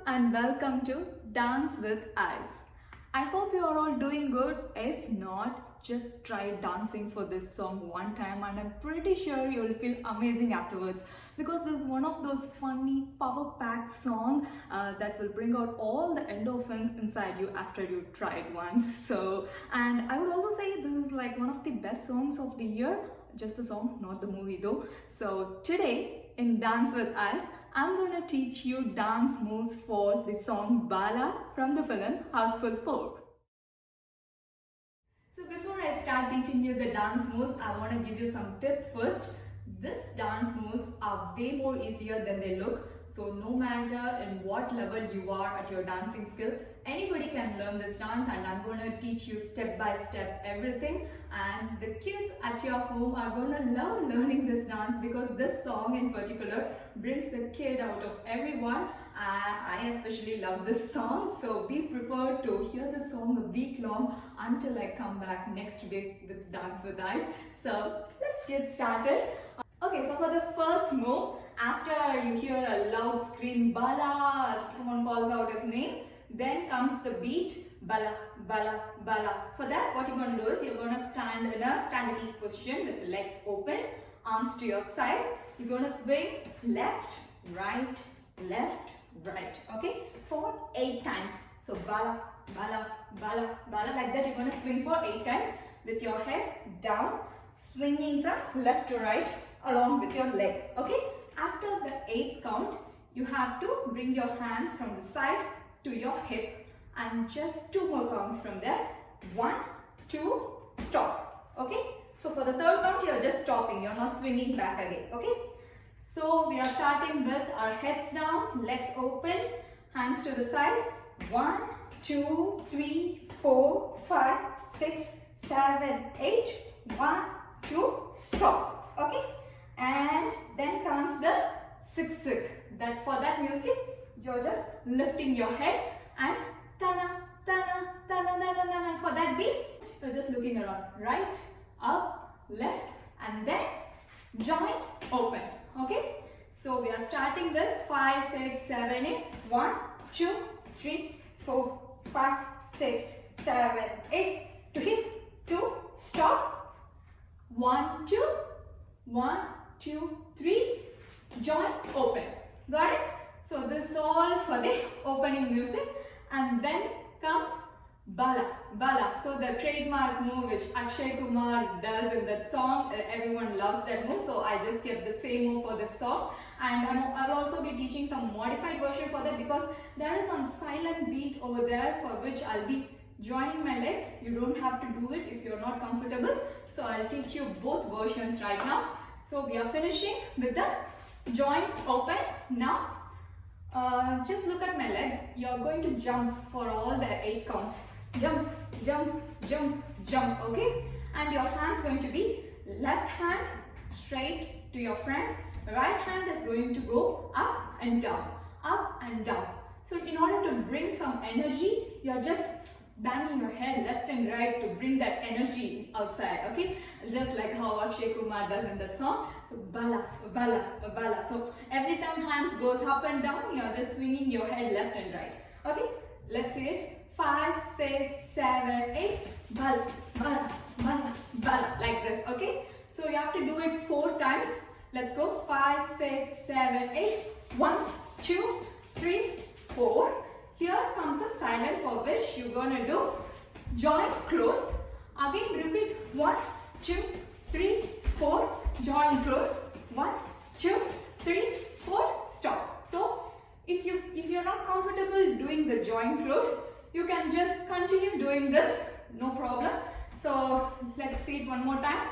And welcome to Dance with Eyes. I hope you are all doing good. If not, just try dancing for this song one time and I'm pretty sure you'll feel amazing afterwards, because this is one of those funny, power-packed songs that will bring out all the endorphins inside you after you try it once. And I would also say this is like one of the best songs of the year. Just the song, not the movie though. So today in Dance with Eyes, I'm gonna teach you dance moves for the song Bala from the film Houseful 4. So before I start teaching you the dance moves, I want to give you some tips first. This dance moves are way more easier than they look. So no matter in what level you are at your dancing skill, anybody can learn this dance, and I'm going to teach you step by step everything. And the kids at your home are going to love learning this dance, because this song in particular brings the kid out of everyone. I especially love this song, so be prepared to hear the song a week long until I come back next week with Dance with Eyes. So let's get started. Okay, so for the first move, after you hear a loud scream, Bala, someone calls out his name, then comes the beat, Bala, Bala, Bala. For that, what you're going to do is you're going to stand in a stand at ease position with the legs open, arms to your side. You're going to swing left, right, okay, for 8 times. So Bala, Bala, Bala, Bala, like that. You're going to swing for 8 times with your head down, swinging from left to right along with your leg. Okay, after the 8th count, you have to bring your hands from the side to your hip, and just 2 more counts from there. 1, 2, stop. Okay, so for the 3rd count, you're just stopping, you're not swinging back again. Okay, so we are starting with our heads down, legs open, hands to the side. 1, 2, 3, 4, 5, 6, 7, 8. 1, 2, stop. Okay, and then comes the siksik. That for that music, you're just lifting your head and tana, tana, tana, tana, tana. For that beat, you're just looking around, right, up, left, and then joint open. Okay, so we are starting with 5, 6, 7, 8. 1, 2, 3, 4, 5, 6, 7, 8. To hit, 2, stop. 1, 2, 1, 2, 3. Joint open. Got it? So this is all for the opening music, and then comes Bala, Bala. So the trademark move which Akshay Kumar does in that song, everyone loves that move. So I just kept the same move for this song, and I'll also be teaching some modified version for that, because there is some silent beat over there for which I'll be joining my legs. You don't have to do it if you're not comfortable. So I'll teach you both versions right now. So we are finishing with the joint open. Now just look at my leg. You're going to jump for all the 8 counts. Jump, jump, jump, jump. Okay, and your hand's going to be left hand straight to your front, right hand is going to go up and down, up and down. So in order to bring some energy, you're just banging your head left and right to bring that energy outside, okay? Just like how Akshay Kumar does in that song. So bala, bala, bala. So every time hands goes up and down, you're just swinging your head left and right. Okay, let's see it. 5, 6, 7, 8. Bala, bala, bala, bala. Like this, okay? So you have to do it 4 times. Let's go. 5, 6, 7, 8. 1, 2, 3, 4. Here comes a silent for which you're gonna do join close. Again repeat 1, 2, 3, 4. Join close. 1, 2, 3, 4. Stop. So if you're not comfortable doing the join close, you can just continue doing this. No problem. So let's see it one more time.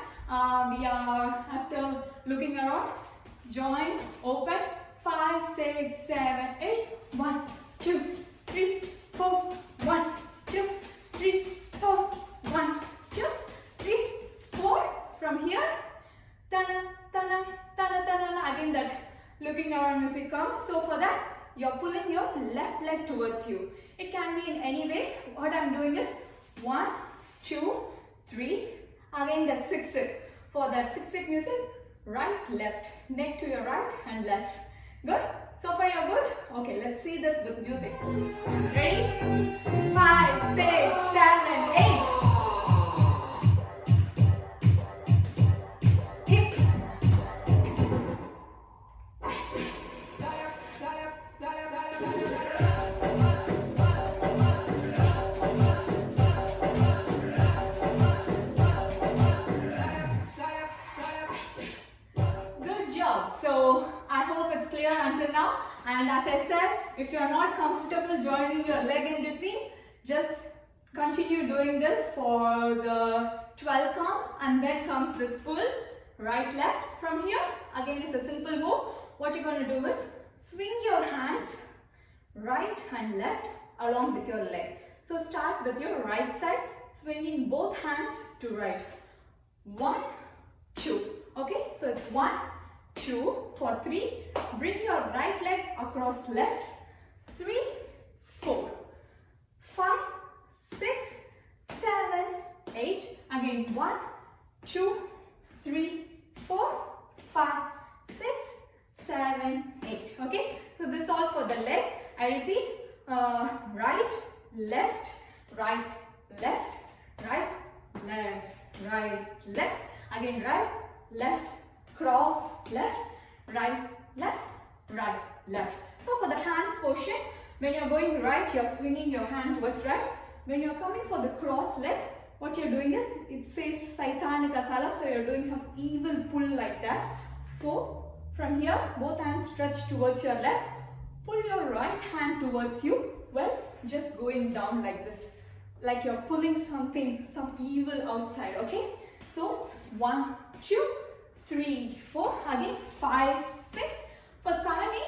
We are after looking around. Join, open. 5, 6, 7, 8. 1, 2, 3, 4. 1, 2, 3, 4. 1, 2, 3, 4. From here, tana, tana, tana, tana. Again that looking around music comes. So for that, you're pulling your left leg towards you. It can be in any way. What I'm doing is 1, 2, 3. Again that 6 sip. For that 6 sip music, right, left, neck to your right and left. Good? So far you're good? Okay, let's see this with music. Ready? 5, 6, 7, 8. Hips. Good job. So I hope it's clear until now. And as I said, if you're not comfortable joining your leg in between, just continue doing this for the 12 counts, and then comes this pull, right, left. From here, again it's a simple move. What you're going to do is swing your hands right and left along with your leg. So start with your right side, swinging both hands to right. 1, 2. Okay, so it's 1, 2. For 3, bring your right leg across left. 3, 4, 5, 6, 7, 8. Again 1, 2, 3, 4, 5, 6, 7, 8. Okay, so this is all for the leg. I repeat, right, left, right, left, right, left, right, left. Again right, left, cross, left, right, left, right, left. So for the hands portion, when you're going right, you're swinging your hand towards right. When you're coming for the cross leg, what you're doing is, it says Saitanika Sala, so you're doing some evil pull like that. So from here, both hands stretch towards your left. Pull your right hand towards you. Well, just going down like this, like you're pulling something, some evil outside. Okay, so it's 1, 2, 3, 4. Again 5, 6. For 7, 8,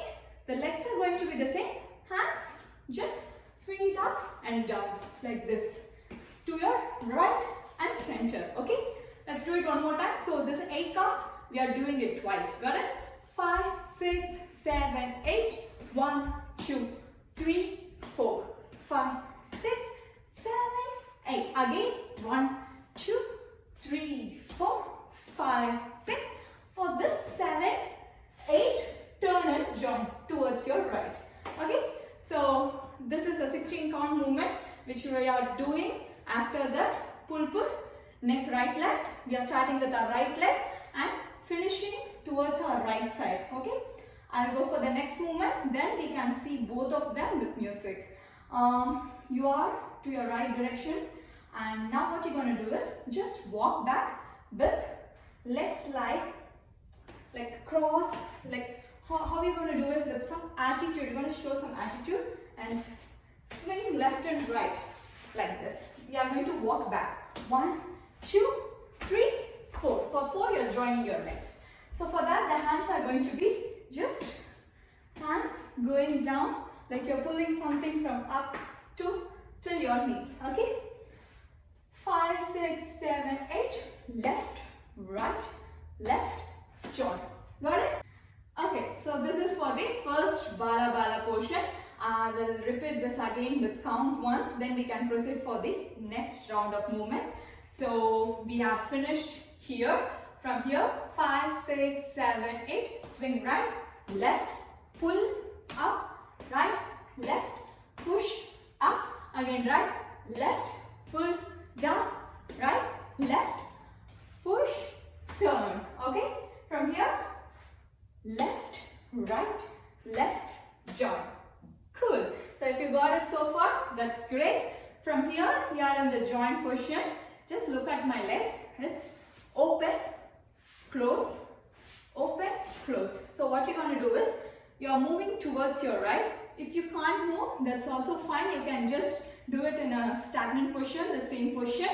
the legs are going to be the same. Hands, just swing it up and down like this to your right and center. Okay, let's do it one more time. So this is 8 counts. We are doing it twice. Got it? 5, 6, 7, 8. 1, 2, 3, 4, 5, 6, 7, 8. Again 1, 2, 3, 4, 5, 6. For this 7, 8, turn and join towards your right. Okay, so this is a 16 count movement which we are doing. After that, pull, neck right, left. We are starting with our right leg and finishing towards our right side. Okay, I'll go for the next movement, then we can see both of them with music. You are to your right direction, and now what you're going to do is just walk back with legs like cross, like how you're going to do is with some attitude. You're going to show some attitude and swing left and right like this. We are going to walk back. 1, 2, 3, 4. For 4, you're joining your legs. So for that, the hands are going to be just hands going down like you're pulling something from up to till your knee. Okay? 5, 6, 7, 8. Left, right, left, join. Got it? Okay, so this is for the first Bala Bala portion. I will repeat this again with count once, then we can proceed for the next round of movements. So we have finished here. From here, 5, 6, 7, 8, swing right, left, pull, up, right, left, push, up, again right, left, pull, down, right, left, push, turn. Okay, from here, left, right, left, join. Cool. So if you got it so far, that's great. From here, we are in the joint position. Just look at my legs. It's open, close, open, close. So what you're going to do is, you are moving towards your right. If you can't move, that's also fine. You can just do it in a stagnant position, the same position.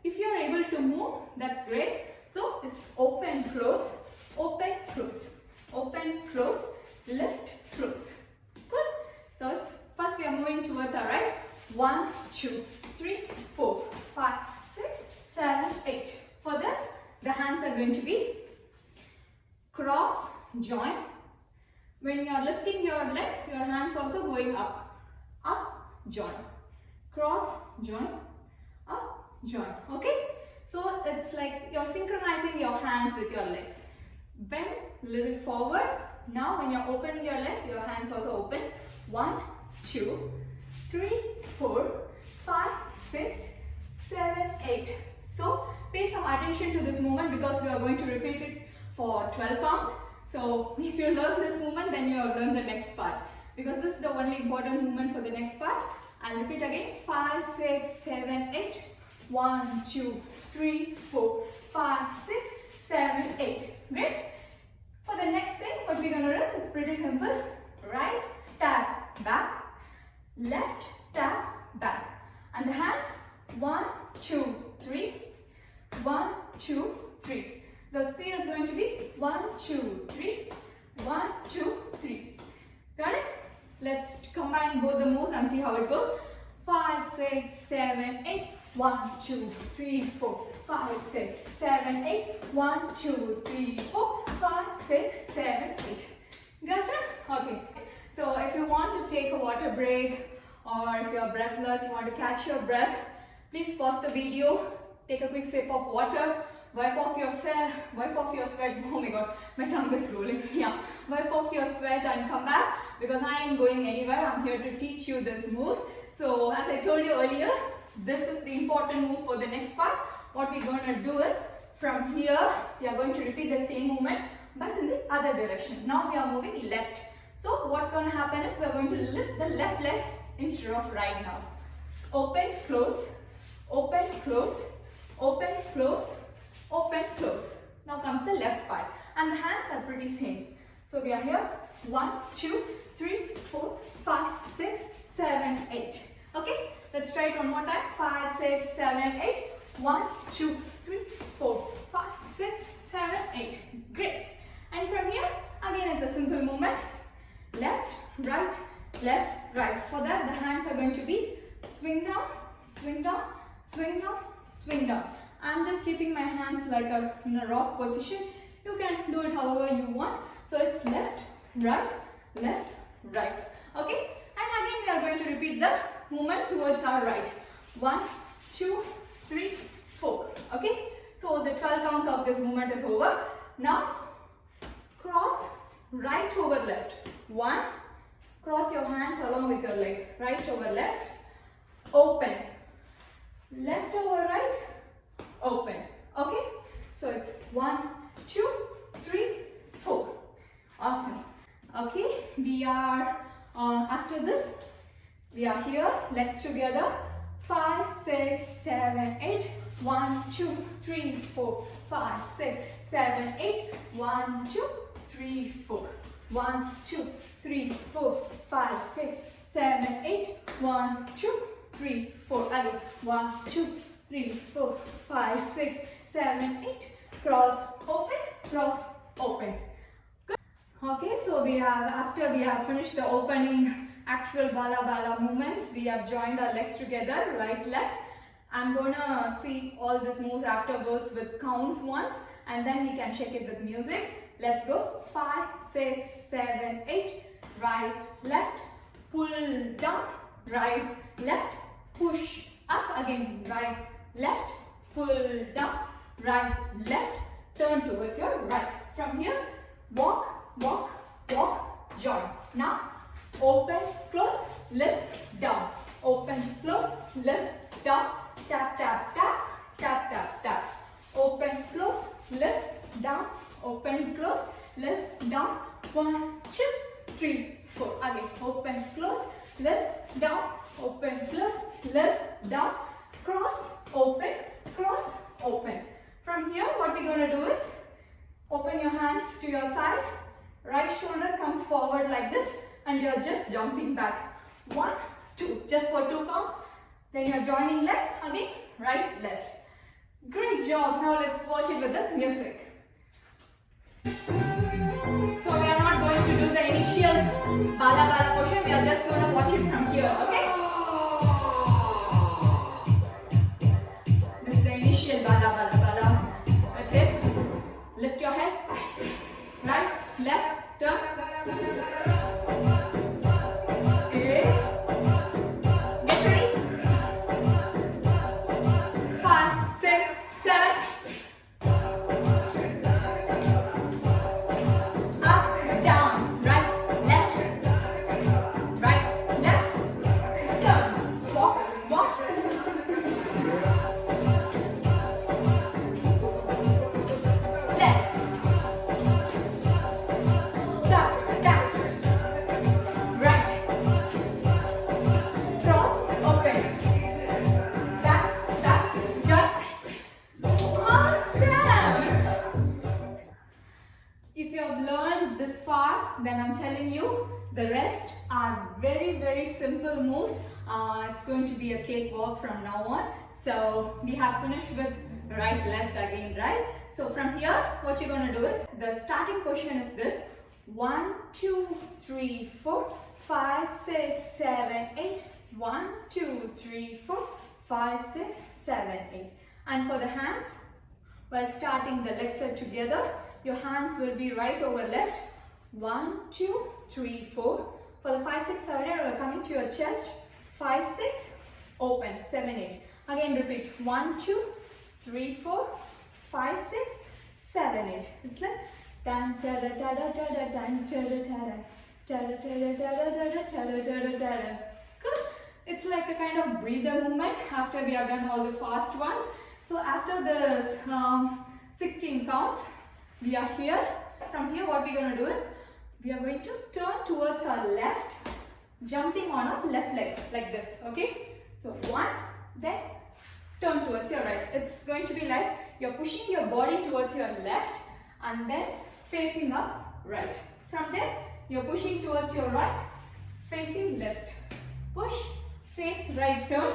If you are able to move, that's great. So it's open, close, open, close, open, close, lift, close. Cool. So it's first we are moving towards our right. 1, 2, 3, 4, 5, 6, 7, 8. For this, the hands are going to be cross, join. When you are lifting your legs, your hands also going up, join, cross, join, up, join. Okay. So it's like you're synchronizing your hands with your legs. Bend little forward. Now when you're opening your legs, your hands also open. 1, 2, 3, 4, 5, 6, 7, 8. So pay some attention to this movement because we are going to repeat it for 12 counts. So if you learn this movement, then you have learned the next part. Because this is the only important movement for the next part. I'll repeat again. 5, 6, 7, 8. 1, 2, 3, 4, 5, 6, 7, 8. Great. For the next thing, what we're going to do is, it's pretty simple. Right, tap, back. Left, tap, back. And the hands, 1, 2, 3. 1, 2, 3. The speed is going to be 1, 2, 3. 1, 2, 3. Got it? Let's combine both the moves and see how it goes. 5, 6, 7, 8. 1, 2, 3, 4, 5, 6, 7, 8. 1, 2, 3, 4, 5, 6, 7, 8. Gotcha? Okay. So if you want to take a water break, or if you're breathless, you want to catch your breath, please pause the video, take a quick sip of water, wipe off your sweat. Oh my god, my tongue is rolling. Yeah, wipe off your sweat and come back, because I ain't going anywhere. I'm here to teach you this moves. So as I told you earlier, this is the important move for the next part. What we're going to do is, from here, we are going to repeat the same movement, but in the other direction. Now we are moving left. So what's going to happen is, we are going to lift the left leg instead of right now. Open, close, open, close, open, close, open, close. Now comes the left part. And the hands are pretty same. So we are here. 1, 2, 3, 4, 5, 6, 7, 8. Okay? Let's try it one more time. 5, 6, 7, 8. 1, 2, 3, 4, 5, 6, 7, 8. Great. And from here, again it's a simple movement. Left, right, left, right. For that, the hands are going to be swing down, swing down, swing down, swing down. I'm just keeping my hands like in a rock position. You can do it however you want. So it's left, right, left, right. Okay? And again we are going to repeat the movement towards our right. 1, 2, 3, 4. Okay? So the 12 counts of this movement is over. Now cross right over left. 1. Cross your hands along with your leg. Right over left. Open. Left over right. Open. Okay? So it's 1, 2, 3, 4. Awesome. Okay? We are, after this, we are here. Legs together. 5, 6, 7, 8. 1, 2, 3, 4, 5, 6, 7, 8. 1, 2, 3, 4. 1, 2, 3, 4, 5, 6, 7, 8. 1, 2, 3, 4. Again. 1, 2, 3, 4, 5, 6, 7, 8. Cross, open, cross, open. Good. Okay, so we have, after we have finished the opening actual bala movements, we have joined our legs together, right, left. I'm gonna see all these moves afterwards with counts once, and then we can check it with music. Let's go. 5, 6, 7, 8. Right, left. pull down, right, left, push up, again, right, left, pull down, right, left, turn towards your right. From here, walk, walk, walk, join. Now, open, close, lift, down. Open, close, lift, down, tap, tap, tap, tap, tap, tap. Open, close, lift, down, open, close, lift, down. 1, 2, 3, 4. Again, open, close, lift, down, open, close, lift, down, cross, open, cross, open. From here, what we're going to do is open your hands to your side, right shoulder comes forward like this, and you're just jumping back. 1, 2, just for 2 counts. Then you're joining left, again, right, left. Great job. Now let's watch it with the music. So we are not going to do the initial bala bala portion, we are just going to watch it from here, okay? This is the initial bala bala bala. Okay? Lift your head. Right, left, turn. Okay. Get ready. 5, 6, 7. Up, down, right, left, turn, walk, walk. Left. Stop, tap. Right. Cross, open. Tap, tap, jump. Awesome! If you have learned this far, then I'm telling you, the rest are very, very simple moves. It's going to be a cakewalk from now on. So we have finished with right, left again, right? So from here, what you're going to do is, the starting position is this. 1, 2, 3, 4, 5, 6, 7, 8. 1, 2, 3, 4, 5, 6, 7, 8. And for the hands, while starting the legs are together, your hands will be right over left. 1, 2, 3, 4. For the 5, 6, 7, 8, you're coming to your chest. 5, 6, open, 7, 8. Again repeat. 1, 2, 3, 4, 5, 6, 7, 8. It's like dan da da da da da da dan da da da da da da da da da da da. Good. It's like a kind of breather movement after we have done all the fast ones. So after the 16 counts, we are here. From here, what we're going to do is, we are going to turn towards our left, jumping on our left leg like this. Okay? So 1, then turn towards your right. It's going to be like you're pushing your body towards your left and then facing up right. From there, you're pushing towards your right, facing left. Push, face right, turn.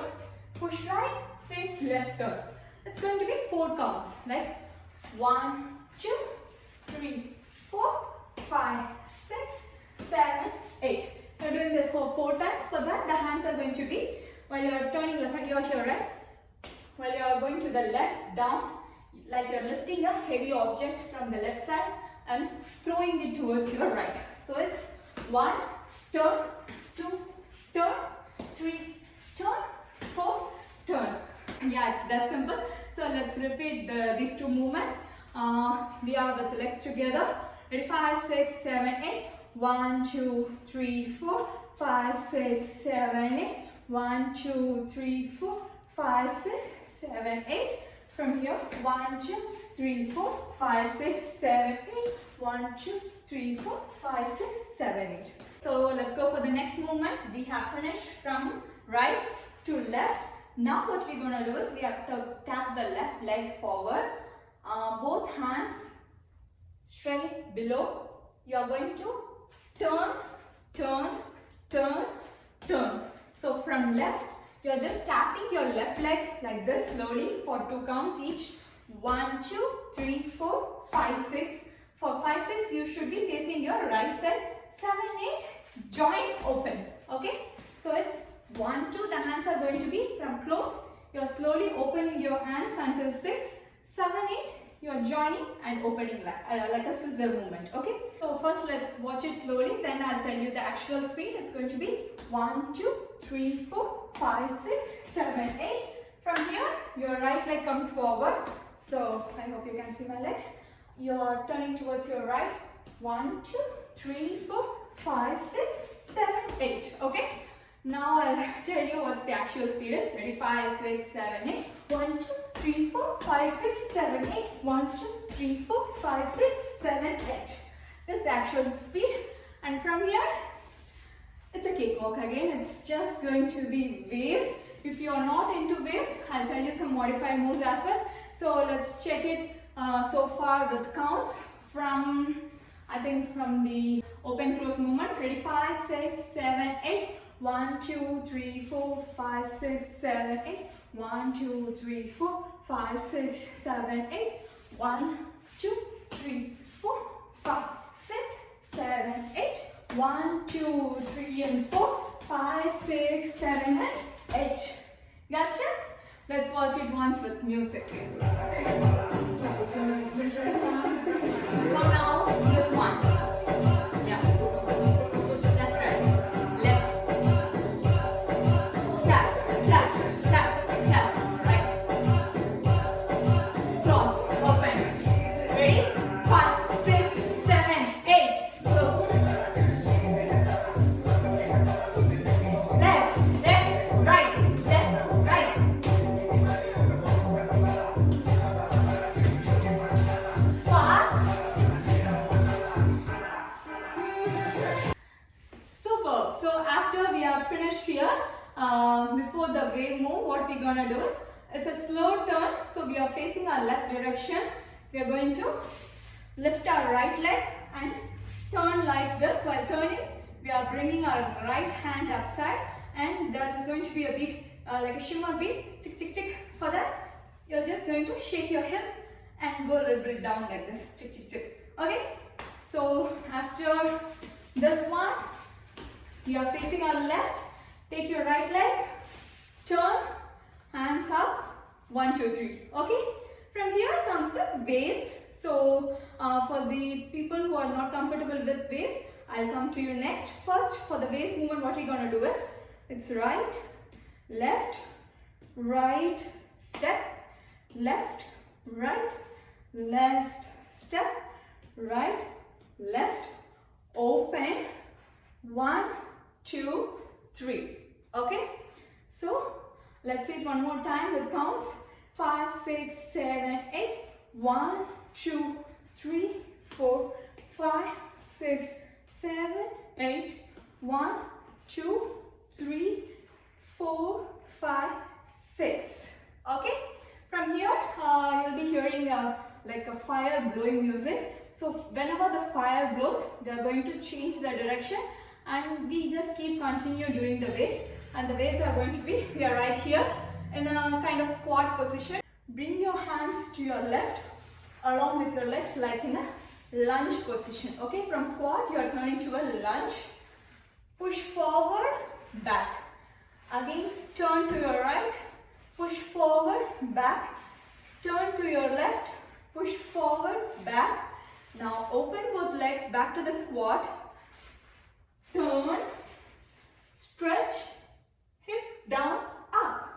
Push right, face left, turn. It's going to be 4 counts. Like 1, 2, 3, 4, 5, 6, 7, 8. You're doing this for 4 times. For that, the hands are going to be, while you're turning left and you're here, right? While you're going to the left, down, like you're lifting a heavy object from the left side and throwing it towards your right. So it's 1, turn, 2, turn, 3, turn, 4, turn. Yeah, it's that simple. So let's repeat these 2 movements. We are with the legs together. Ready? 5, 6, 7, 8. 1, 2, 3, 4, 5, 6, 7, 8. 1, 2, 3, 4, 5, 6, 7, 8. From here, 1, 2, 3, 4, 5, 6, 7, 8. 1, 2, 3, 4, 5, 6, 7, 8. So let's go for the next movement. We have finished from right to left. Now what we're going to do is we have to tap the left leg forward. Both hands straight below. You are going to turn, turn, turn, turn. So from left, you are just tapping your left leg like this slowly for 2 counts each. 1, 2, 3, 4, 5, 6. For 5, 6, you should be facing your right side. 7, 8, join, open. Okay? So it's 1, 2, the hands are going to be from close. You are slowly opening your hands until 6, 7, 8. You are joining and opening like a scissor movement. Okay? So first let's watch it slowly, then I'll tell you the actual speed. It's going to be 1, 2, 3, 4, 5, 6, 7, 8. From here, your right leg comes forward. So I hope you can see my legs. You're turning towards your right. 1, 2, 3, 4, 5, 6, 7, 8. Okay? Now I'll tell you what's the actual speed is. Ready? 5, 6, 7, 8. 1, 2, 3, 4, 5, 6, 7, 8. 1, 2, 3, 4, 5, 6, 7, 8. This is the actual speed. And from here, it's a cakewalk again. It's just going to be waves. If you are not into waves, I'll tell you some modified moves as well. So let's check it so far with counts from, I think from the open close movement. Ready? 5, 6, 7, 8. 1, 2, 3, 4, 5, 6, 7, 8. 1, 2, 3, 4, 5, 6, 7, 8. 1, 2, 3, 4, 5, 6, 7, 8. 1, 2, 3 and 4, 5, 6, 7 and 8. Gotcha? Let's watch it once with music. So now this one. Yeah. Left, right. Left. Tap, tap, tap, tap. Right. Cross. Open. Ready? 5, 6, 7, 8. Close. Left, left, right, left, right. Fast. Superb. So after we have finished here, before the wave move, what we're gonna do is, it's a slow turn. So we are facing our left direction. We are going to lift our right leg and turn like this. While turning, we are bringing our right hand upside, and there is going to be a beat, like a shimmer beat, tick, tick, tick. For that, you're just going to shake your hip and go a little bit down like this, tick, tick, tick. Okay? So after this one, we are facing our left. Take your right leg, turn, hands up, 1, 2, 3. Okay? From here comes the waves. So for the people who are not comfortable with waves, I'll come to you next. First, for the waves movement, what we're gonna do is, it's right, left, right, step, left, right, left, step, right, left, open, 1, 2, 3. Okay? So let's see it one more time with counts. 5, 6, 7, 8. 1, 2, 3, 4, 5, 6, 7, 8. 1, 2, 3, 4, 5, 6. Okay? From here, you'll be hearing like a fire blowing music. So whenever the fire blows, we are going to change the direction, and we just continue doing the waves. And the waves are going to be, we are right here in a kind of squat position. Bring your hands to your left along with your legs like in a lunge position. Okay, from squat you are turning to a lunge. Push forward, back. Again, turn to your right, push forward, back. Turn to your left, push forward, back. Now open both legs back to the squat. Turn, stretch, hip down, up.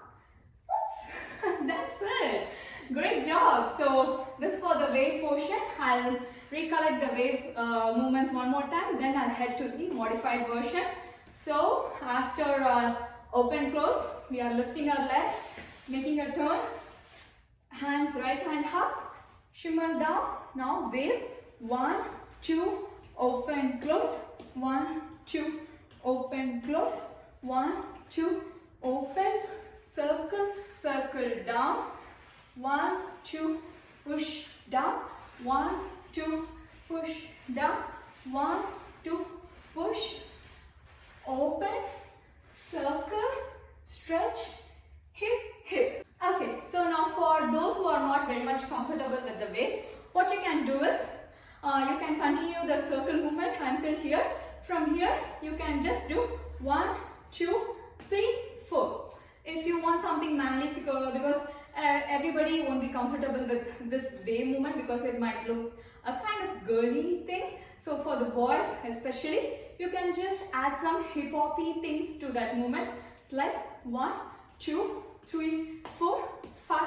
Oops, that's it. Great job. So this for the wave portion. I'll recollect the wave movements one more time, then I'll head to the modified version. So after open close, we are lifting our leg, making a turn, hands right hand up, shimmer down. Now wave, 1, 2, open, close, 1, 2, open, close, 1, 2, open, circle, circle down, 1, 2, push down, 1, 2, push down, 1, 2, push, open, circle, stretch, hip, hip. Okay, so now for those who are not very much comfortable with the waves, what you can do is, you can continue the circle movement until here. From here, you can just do 1, 2, 3, 4. If you want something manly, because everybody won't be comfortable with this wave movement because it might look a kind of girly thing. So for the boys especially, you can just add some hip-hoppy things to that movement. It's like 1, 2, 3, 4, 5,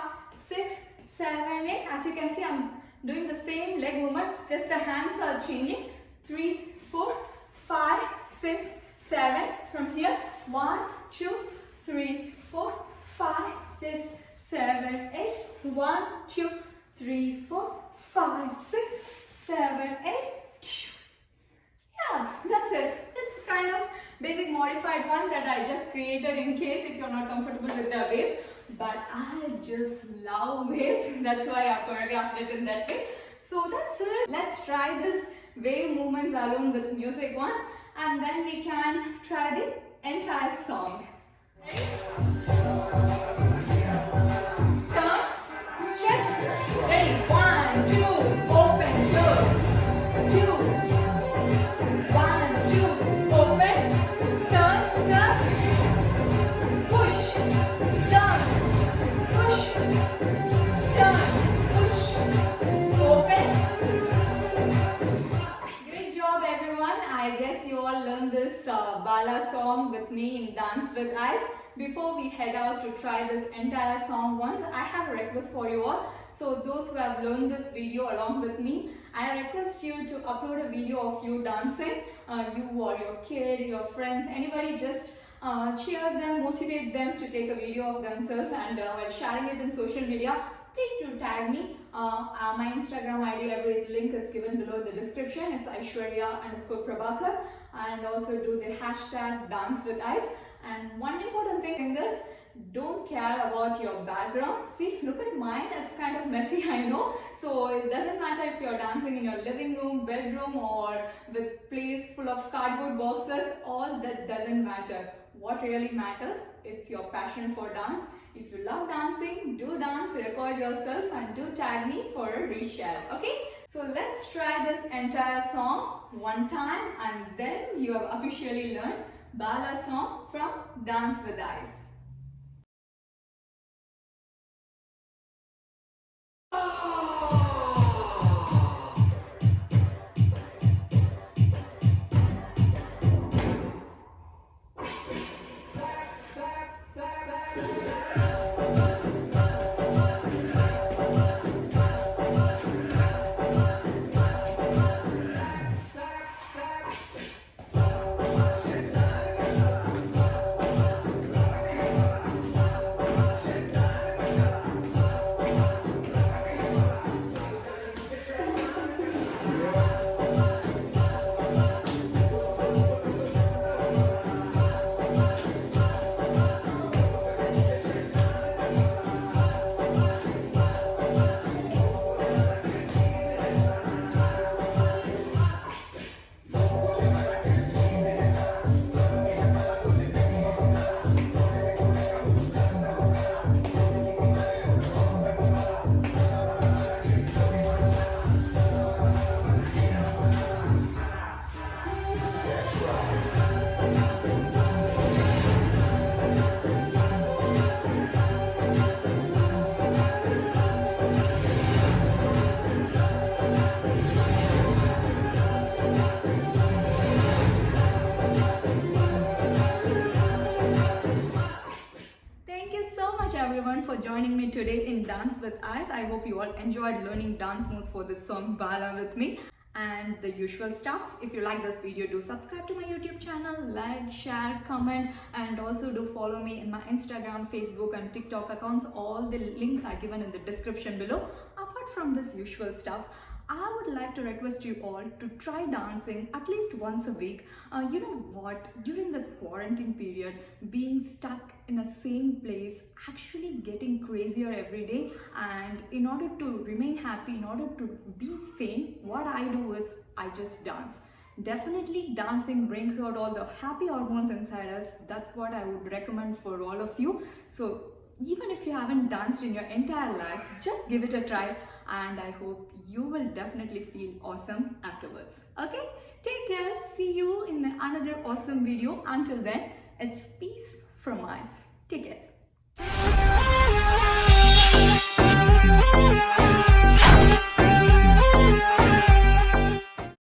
6, 7, 8. As you can see, I'm doing the same leg movement, just the hands are changing. 3, 4, 5, 6, 7. From here, 1, 2, 3, 4, 5, 6, 7, 8. 1, 2, 3, 4, 5, 6, 7, 8. Yeah, that's it. It's kind of basic modified one that I just created in case if you're not comfortable with the waves. But I just love waves. That's why I choreographed it in that way. So that's it. Let's try this wave movements alone with music one, and then we can try the entire song. Ready? Turn, stretch. Ready? 1, 2, open, close. 2. 1, 2, open, turn, turn, push, turn, push, turn, push, open. Great job everyone. I guess you all learned this Bala song with me in Dance with Eyes. Before we head out to try this entire song once, I have a request for you all. So those who have learned this video along with me, I request you to upload a video of you dancing, you or your kid, your friends, anybody, just cheer them, motivate them to take a video of themselves, and while sharing it in social media, please do tag me. My Instagram ID, every link is given below the description. It's Aishwarya_Prabhakar, and also do the hashtag Dance with Eyes. And one important thing in this, don't care about your background. See, look at mine, it's kind of messy, I know. So it doesn't matter if you're dancing in your living room, bedroom, or with place full of cardboard boxes. All that doesn't matter. What really matters, it's your passion for dance. If you love dancing, do dance, record yourself, and do tag me for a reshare. Okay, so let's try this entire song one time, and then you have officially learned Bala song from Dance with Eyes. Everyone for joining me today in Dance with Eyes. I hope you all enjoyed learning dance moves for this song Bala with me, and the usual stuffs. If you like this video, do subscribe to my YouTube channel, like, share, comment, and also do follow me in my Instagram, Facebook, and TikTok accounts. All the links are given in the description below. Apart from this usual stuff, I would like to request you all to try dancing at least once a week. You know what? During this quarantine period, being stuck in a same place, actually getting crazier every day, and in order to remain happy, in order to be sane, what I do is I just dance. Definitely dancing brings out all the happy hormones inside us. That's what I would recommend for all of you. So even if you haven't danced in your entire life, just give it a try, and I hope you will definitely feel awesome afterwards. Okay, take care. See you in another awesome video. Until then, it's peace from us. Take care.